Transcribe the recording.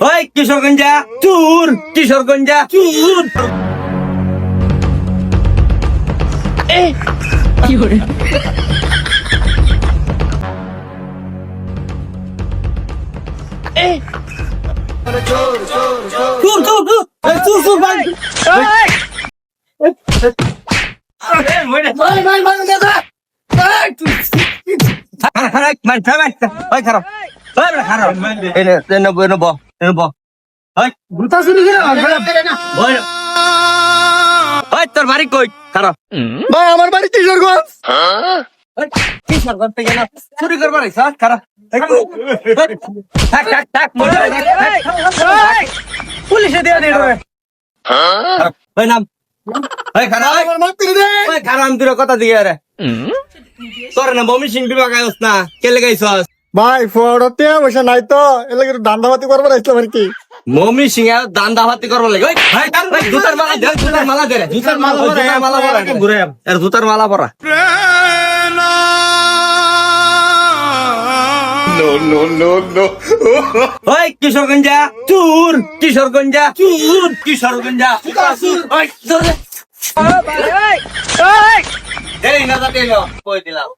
ওই কিশোরগঞ্জা চুর, কিশোরগঞ্জা চুর। চুর চুর চুর, এই চুর চুর ভাই। তোর বাড়ি কই খারাপ ভাই আমার বাড়ি কিশোরগঞ্জ। কিশোরগঞ্জ থেকে চুরি করবার খারাপ পুলিশে দিয়ে দিল ভাই নাম আমার মাফ করে দে। খারাপ দূরে কথা দিয়ে রে তোর না বমি সিং বিভাগ আয়স না কেলে গাইছস ভাই ফোড়তে বসে নাই তো এলে কিন্তু দান্দাবাতি করবার আসলাম আর কি। মমি সিং এর দান্দা ভাতি করবার লাগে ওই জুতার মালা দে, জুতার মালা দে রে, জুতার মালা পরা ঘুরে এর জুতার মালা পরা। ওই কিশোরগঞ্জা চুর, কিশোরগঞ্জা চুর, কিশোরগঞ্জা চুর। ওই ধরে এই না যাতে কই দিলাম।